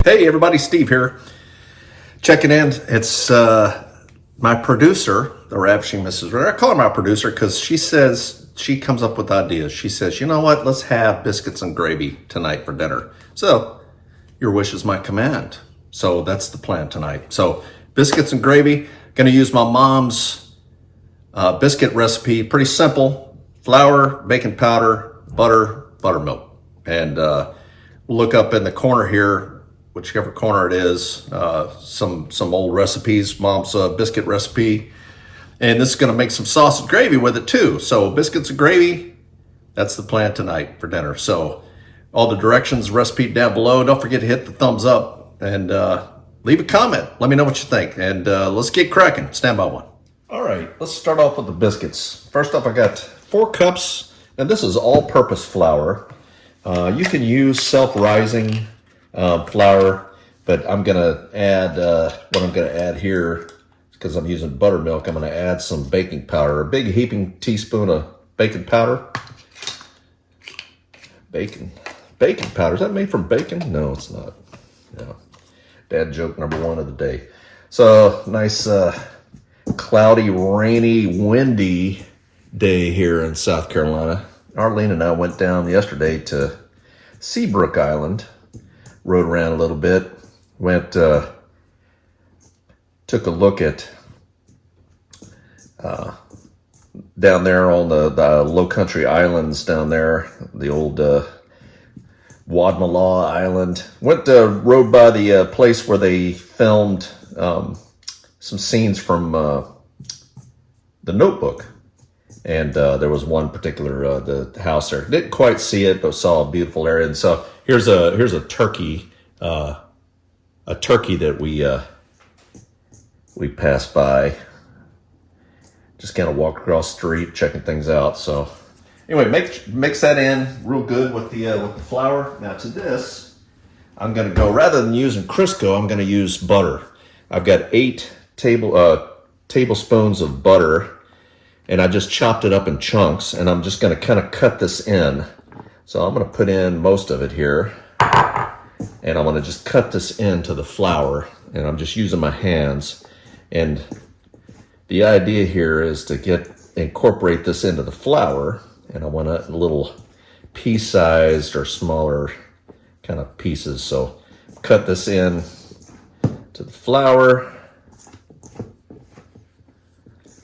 Hey everybody, Steve here. Checking in. It's my producer, the Ravishing Mrs. Ritter. I call her my producer because she says she comes up with ideas. She says, you know what, let's have biscuits and gravy tonight for dinner. So your wish is my command. So that's the plan tonight. So biscuits and gravy, gonna use my mom's biscuit recipe. Pretty simple: flour, baking powder, butter, buttermilk. And we'll look up in the corner here, whichever corner it is, some old recipes, mom's biscuit recipe. And this is gonna make some sausage gravy with it too. So biscuits and gravy, that's the plan tonight for dinner. So all the directions, recipe down below. Don't forget to hit the thumbs up and leave a comment. Let me know what you think. And let's get cracking. Stand by one. All right, let's start off with the biscuits. First up, I got 4 cups, and this is all-purpose flour. You can use self-rising flour, but I'm gonna add what I'm gonna add here, because I'm using buttermilk. I'm gonna add some baking powder, a big heaping teaspoon of baking powder. Baking powder, is that made from bacon? No, it's not. No. Dad joke number 1 of the day. So nice cloudy, rainy, windy day here in South Carolina. Arlene and I went down yesterday to Seabrook Island. Rode around a little bit, took a look at down there on the low country islands down there, the old Wadmalaw Island. Rode by the place where they filmed some scenes from The Notebook. And there was one particular the house there. Didn't quite see it, but saw a beautiful area. And so here's a turkey that we passed by. Just kind of walked across the street, checking things out. So anyway, mix that in real good with the flour. Now to this, I'm gonna go, rather than using Crisco, I'm gonna use butter. I've got 8 tablespoons of butter. And I just chopped it up in chunks, and I'm just gonna kind of cut this in. So I'm gonna put in most of it here, and I'm gonna just cut this into the flour, and I'm just using my hands. And the idea here is to incorporate this into the flour, and I want a little pea-sized or smaller kind of pieces. So cut this in to the flour.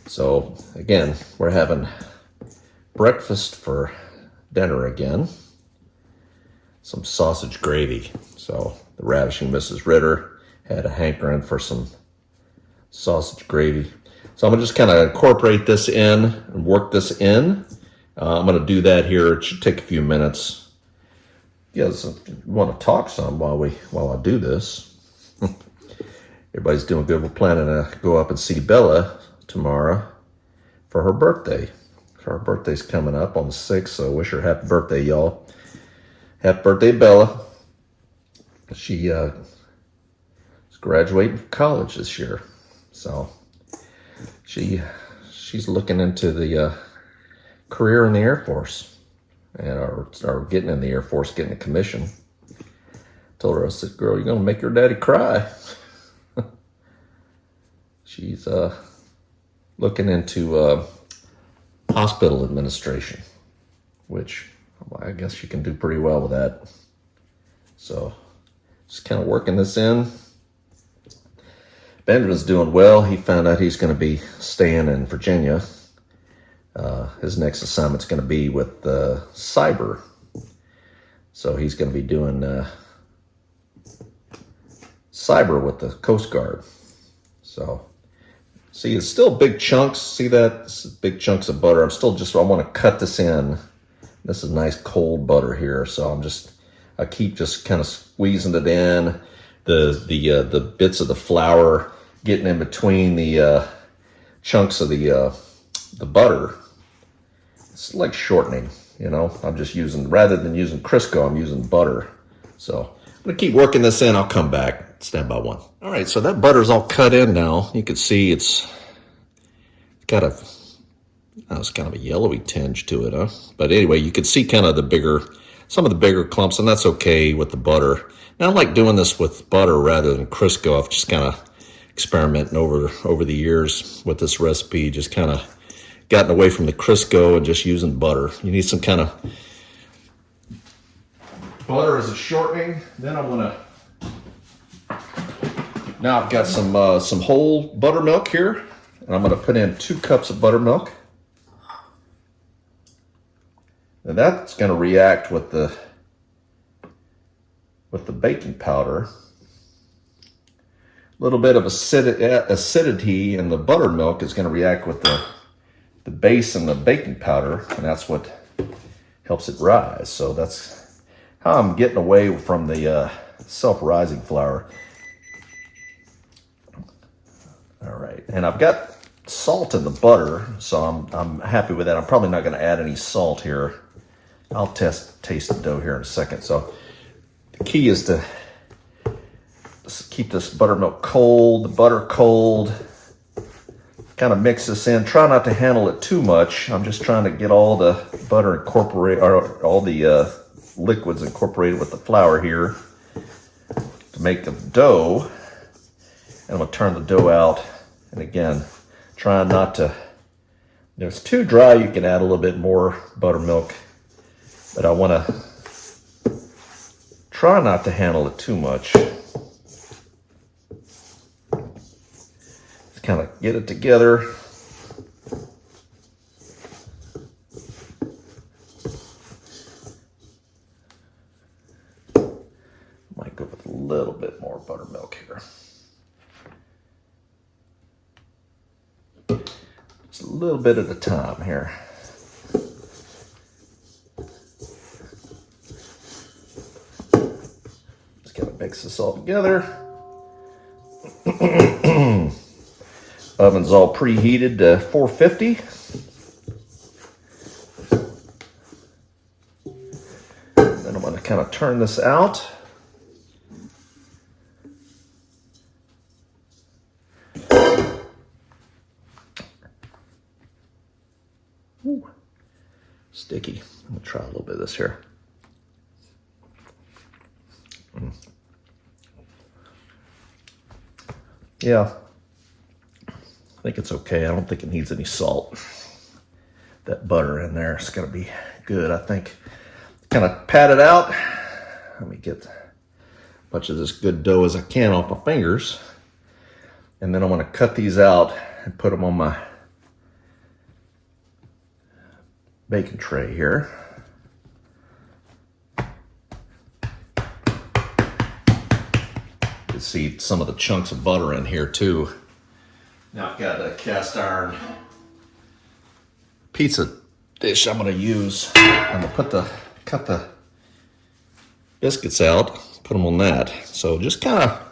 So again, we're having breakfast for dinner again. Some sausage gravy. So the Ravishing Mrs. Ritter had a hankering for some sausage gravy. So I'm gonna just kind of incorporate this in and work this in. I'm gonna do that here. It should take a few minutes. You guys want to talk some while I do this? Everybody's doing good. We're planning to go up and see Bella tomorrow for her birthday. Her birthday's coming up on the 6th, so wish her happy birthday, y'all. Happy birthday, Bella. She is graduating from college this year, so she's looking into the career in the Air Force, and or getting in the Air Force, getting a commission. Told her, I said, girl, you're gonna make your daddy cry. She's looking into hospital administration, which, well, I guess she can do pretty well with that. So just kind of working this in. Benjamin's doing well. He found out he's going to be staying in Virginia. His next assignment's going to be with cyber. So he's going to be doing cyber with the Coast Guard. So see, it's still big chunks. See that? This is big chunks of butter. I want to cut this in. This is nice cold butter here. So I keep just kind of squeezing it in. The bits of the flour getting in between the chunks of the butter. It's like shortening, you know. I'm just using, rather than using Crisco, I'm using butter. So I'm gonna keep working this in. I'll come back. Stand by one. All right, so that butter's all cut in now. You can see it's got it's kind of a yellowy tinge to it, huh? But anyway, you can see kind of the bigger some of the bigger clumps, and that's okay with the butter. Now I like doing this with butter rather than Crisco. I've just kind of experimenting over the years with this recipe, just kind of gotten away from the Crisco and just using butter. You need some kind of butter as a shortening. Then I'm gonna, now I've got some whole buttermilk here, and I'm gonna put in 2 cups of buttermilk. And that's gonna react with the baking powder. A little bit of acidity in the buttermilk is going to react with the base and the baking powder, and that's what helps it rise. So that's how I'm getting away from the self-rising flour. All right, and I've got salt in the butter, so I'm happy with that. I'm probably not going to add any salt here. I'll taste the dough here in a second. So the key is to keep this buttermilk cold, the butter cold. Kind of mix this in. Try not to handle it too much. I'm just trying to get all the butter incorporated, or all the liquids incorporated with the flour here to make the dough. And I'm going to turn the dough out. And again, try not to, if it's too dry, you can add a little bit more buttermilk. But I want to try not to handle it too much. Just kind of get it together. Might go with a little bit more buttermilk here. Just a little bit at a time here. Mix this all together. Oven's all preheated to 450. Then I'm going to kind of turn this out. Ooh, sticky. I'm going to try a little bit of this here. Yeah, I think it's okay. I don't think it needs any salt. That butter in there is going to be good, I think. Kind of pat it out. Let me get as much of this good dough as I can off my fingers. And then I'm going to cut these out and put them on my baking tray here. See some of the chunks of butter in here too. Now I've got a cast iron pizza dish I'm going to use. I'm going to cut the biscuits out, put them on that. So just kind of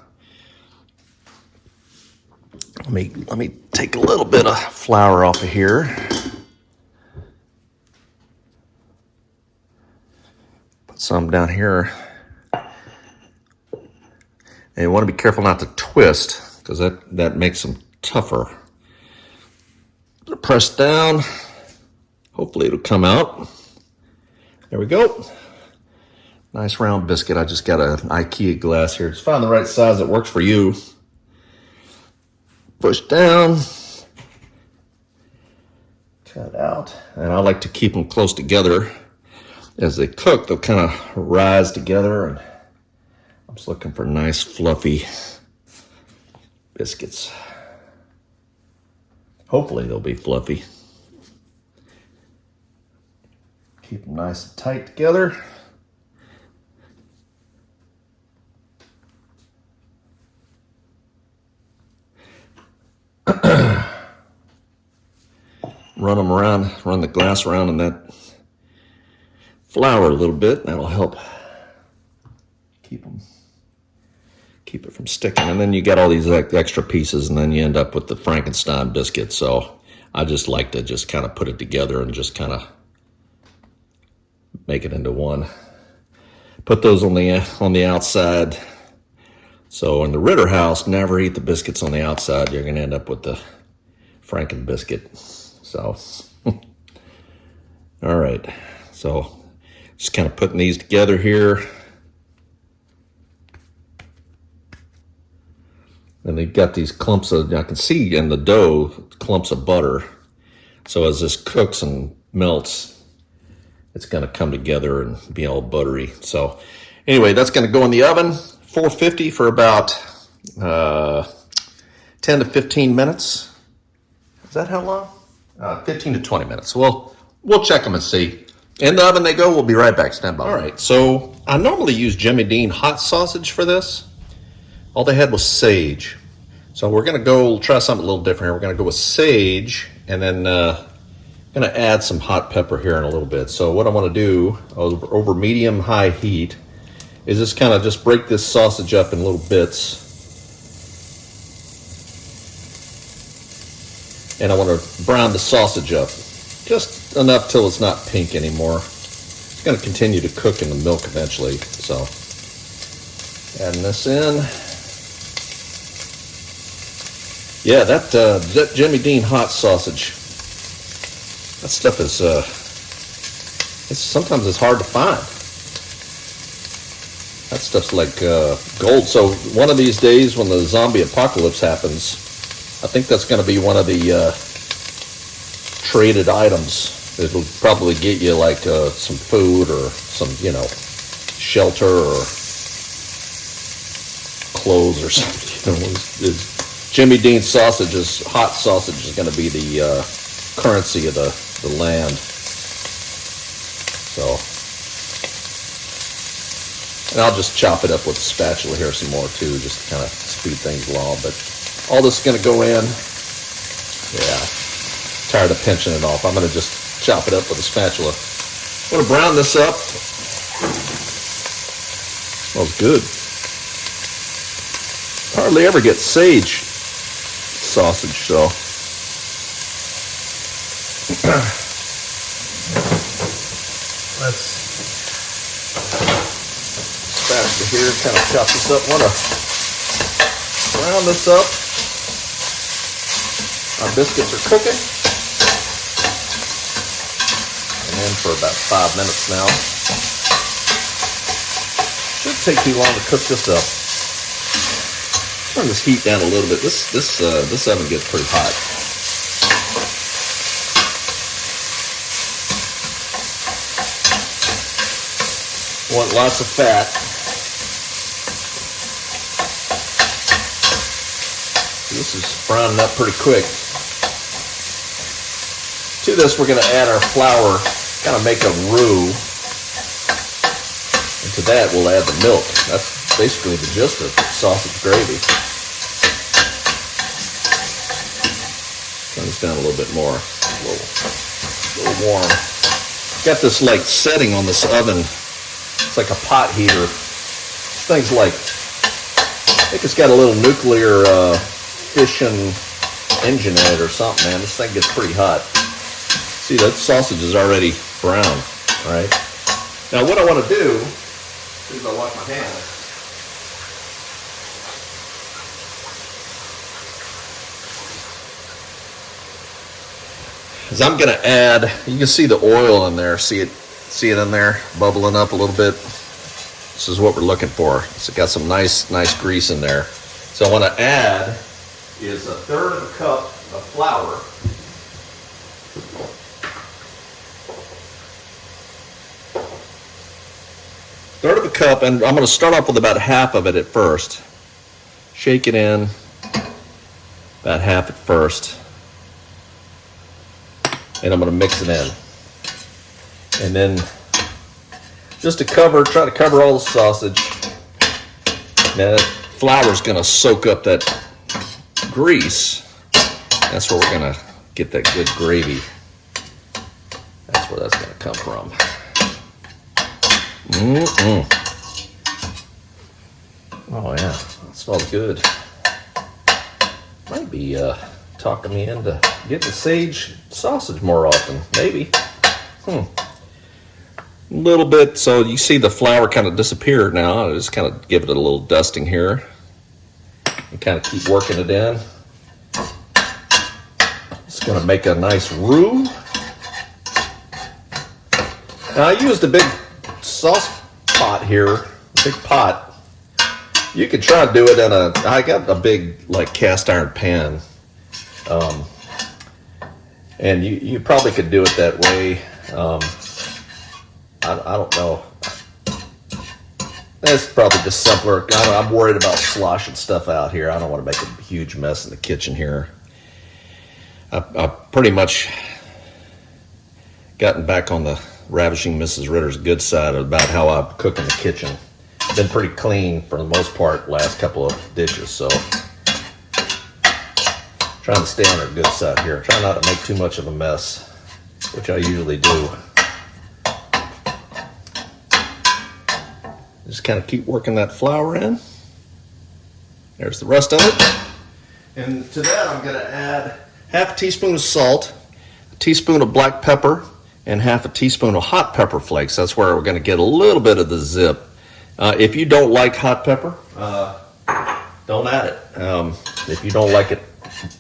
let me take a little bit of flour off of here. Put some down here. And you want to be careful not to twist, because that makes them tougher. Press down. Hopefully it'll come out. There we go. Nice round biscuit. I just got an IKEA glass here. Just find the right size that works for you. Push down. Cut out. And I like to keep them close together. As they cook, they'll kind of rise together, and I'm just looking for nice, fluffy biscuits. Hopefully they'll be fluffy. Keep them nice and tight together. Run them around, run the glass around in that flour a little bit. That'll help keep it from sticking. And then you get all these extra pieces, and then you end up with the Frankenstein biscuit. So I just like to just kind of put it together and just kind of make it into one. Put those on the outside. So in the Ritter house, never eat the biscuits on the outside. You're going to end up with the Franken biscuit. So, all right. So Just kind of putting these together here. And they've got these clumps of, I can see in the dough, clumps of butter. So as this cooks and melts, it's going to come together and be all buttery. So anyway, that's going to go in the oven, 450 for about 10 to 15 minutes. Is that how long? 15 to 20 minutes. Well, we'll check them and see. In the oven they go. We'll be right back. Stand by. All right, so I normally use Jimmy Dean hot sausage for this. All they had was sage. So we're going to go try something a little different here. We're going to go with sage, and then going to add some hot pepper here in a little bit. So what I want to do over medium-high heat is just kind of just break this sausage up in little bits. And I want to brown the sausage up just enough till it's not pink anymore. It's going to continue to cook in the milk eventually. So adding this in. Yeah, that Jimmy Dean hot sausage, that stuff is sometimes it's hard to find. That stuff's like gold. So one of these days when the zombie apocalypse happens, I think that's going to be one of the traded items. It'll probably get you like some food or some, shelter or clothes or something. Jimmy Dean sausage hot sausage is going to be the currency of the land. So, and I'll just chop it up with a spatula here some more too, just to kind of speed things along. But all this is going to go in. Yeah, tired of pinching it off. I'm going to just chop it up with a spatula. I'm going to brown this up. Smells good. Hardly ever get sage sausage, so let's spatula here, kind of chop this up. We're going to brown this up. Our biscuits are cooking. And then for about 5 minutes now. Shouldn't take too long to cook this up. Turn this heat down a little bit. This oven gets pretty hot. Want lots of fat. This is browning up pretty quick. To this, we're going to add our flour, kind of make a roux. And to that, we'll add the milk. That's basically the gist of sausage gravy. Turn this down a little bit more. A little warm. Got this like setting on this oven. It's like a pot heater. This thing's like, I think it's got a little nuclear fission engine in it or something, man. This thing gets pretty hot. See, that sausage is already brown, all right? Now what I want to do is I wash my hands. Is I'm going to add, you can see the oil in there, see it in there bubbling up a little bit. This is what we're looking for. It's got some nice grease in there. So I want to add is 1/3 of a cup of flour. Third of a cup, and I'm going to start off with about half of it at first. Shake it in, about half at first. And I'm going to mix it in. And then just to try to cover all the sausage. Now that flour is going to soak up that grease. That's where we're going to get that good gravy. That's where that's going to come from. Oh yeah, that smells good. Might be talking me into getting sage sausage more often, maybe. A little bit, so you see the flour kind of disappeared now. I just kind of give it a little dusting here. And kind of keep working it in. It's going to make a nice roux. Now I used a big sauce pot here, big pot. You could try to do it in I got a big like cast iron pan. And you probably could do it that way. I don't know. It's probably just simpler. I'm worried about sloshing stuff out here. I don't want to make a huge mess in the kitchen here. I've pretty much gotten back on the Ravishing Mrs. Ritter's good side about how I cook in the kitchen. Been pretty clean for the most part last couple of dishes, so trying to stay on her good side here. Try not to make too much of a mess, which I usually do. Just kind of keep working that flour in. There's the rest of it. And to that I'm going to add half a teaspoon of salt, a teaspoon of black pepper, and half a teaspoon of hot pepper flakes. That's where we're going to get a little bit of the zip. If you don't like hot pepper, don't add it. If you don't like it,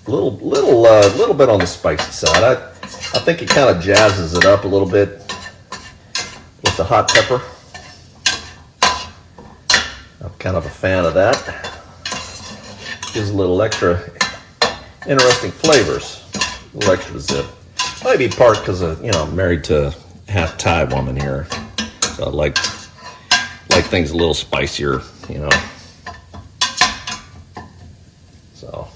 a little bit on the spicy side. I think it kind of jazzes it up a little bit with the hot pepper. I'm kind of a fan of that. Gives a little extra interesting flavors, a little extra zip. Maybe part because I'm married to a half Thai woman here, so I like things a little spicier, So.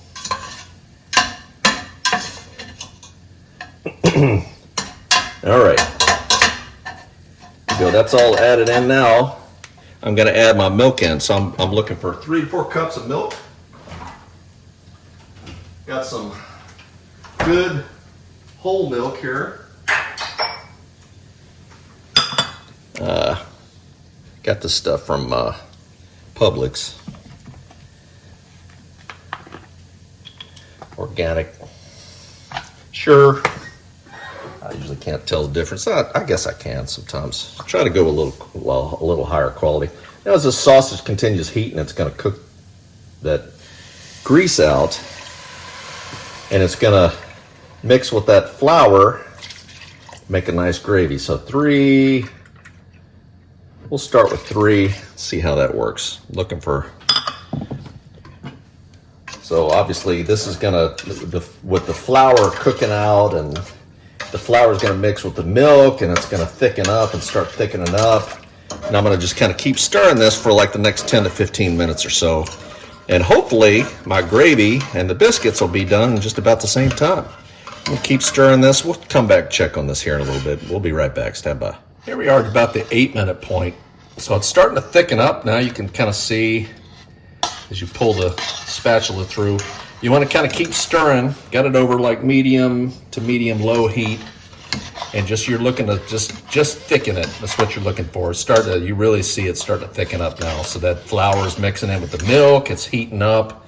All right. So that's all added in now. I'm going to add my milk in. So I'm looking for 3 to 4 cups of milk. Got some good whole milk here. Got this stuff from Publix. Organic. Sure. I usually can't tell the difference. I guess I can sometimes. Try to go a little higher quality. Now as the sausage continues heating, it's going to cook that grease out, and it's going to mix with that flour, make a nice gravy. So 3. We'll start with 3. See how that works. Looking for. So obviously this is going to, with the flour cooking out, and the flour is going to mix with the milk, and it's going to thicken up and start thickening up. And I'm going to just kind of keep stirring this for like the next 10 to 15 minutes or so. And hopefully my gravy and the biscuits will be done in just about the same time. We'll keep stirring this. We'll come back and check on this here in a little bit. We'll be right back. Stand by. Here we are at about the 8-minute point. So it's starting to thicken up. Now you can kind of see as you pull the spatula through. You want to kind of keep stirring. Got it over like medium to medium low heat. And you're looking to just thicken it. That's what you're looking for. You really see it starting to thicken up now. So that flour is mixing in with the milk. It's heating up.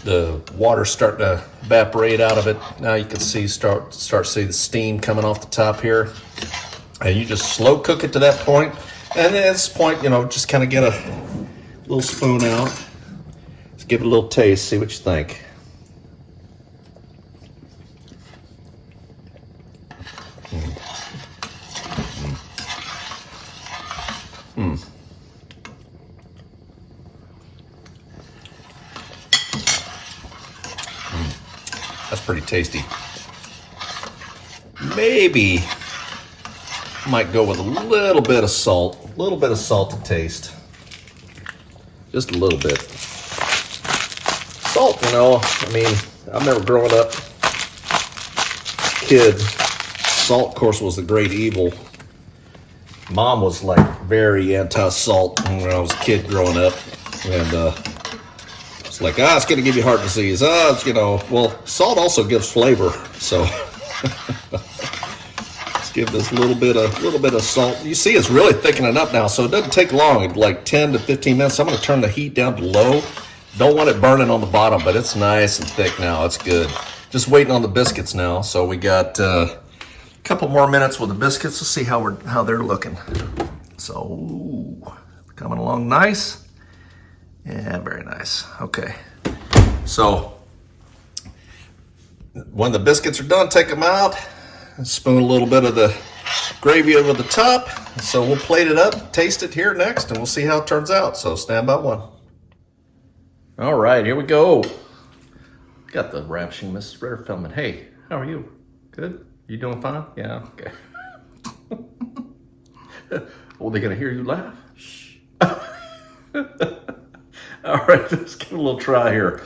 The water's starting to evaporate out of it. Now you can see start to see the steam coming off the top here. And you just slow cook it to that point. And at this point, just kind of get a little spoon out. Let's give it a little taste, see what you think. That's pretty tasty. Maybe might go with a little bit of salt to taste. Just a little bit. Salt, I remember growing up, kid, salt, of course, was the great evil. Mom was like very anti-salt when I was a kid growing up, and it's like, it's going to give you heart disease. Well, salt also gives flavor, so let's give this little bit of salt. You see, it's really thickening up now, so it doesn't take long, like 10 to 15 minutes. I'm going to turn the heat down to low. Don't want it burning on the bottom, but it's nice and thick now. It's good. Just waiting on the biscuits now. So we got a couple more minutes with the biscuits. Let's see how they're looking. So coming along nice. Yeah, very nice. Okay. So when the biscuits are done, take them out. Spoon a little bit of the gravy over the top. So we'll plate it up, taste it here next, and we'll see how it turns out. So stand by one. All right, here we go. Got the Ravishing Mrs. Ritter filming. Hey, how are you? Good? You doing fine? Yeah, okay. Oh, they're gonna hear you laugh? Shh. All right, let's give it a little try here.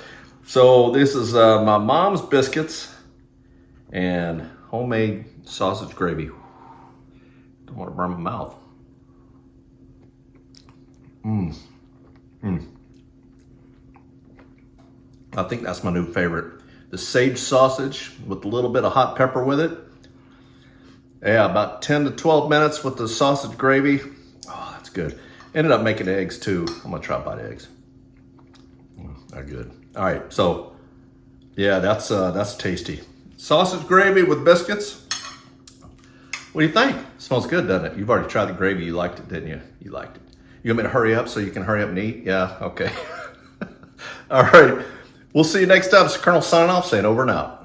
So this is my mom's biscuits and homemade sausage gravy. Don't want to burn my mouth. I think that's my new favorite. The sage sausage with a little bit of hot pepper with it. Yeah, about 10 to 12 minutes with the sausage gravy. Oh, that's good. Ended up making eggs too. I'm gonna try a bite of eggs. They're good. All right, so yeah, that's tasty. Sausage gravy with biscuits. What do you think? Smells good, doesn't it? You've already tried the gravy. You liked it, didn't you? You liked it. You want me to hurry up so you can hurry up and eat? Yeah, okay. All right. We'll see you next time. It's Colonel signing off, saying over and out.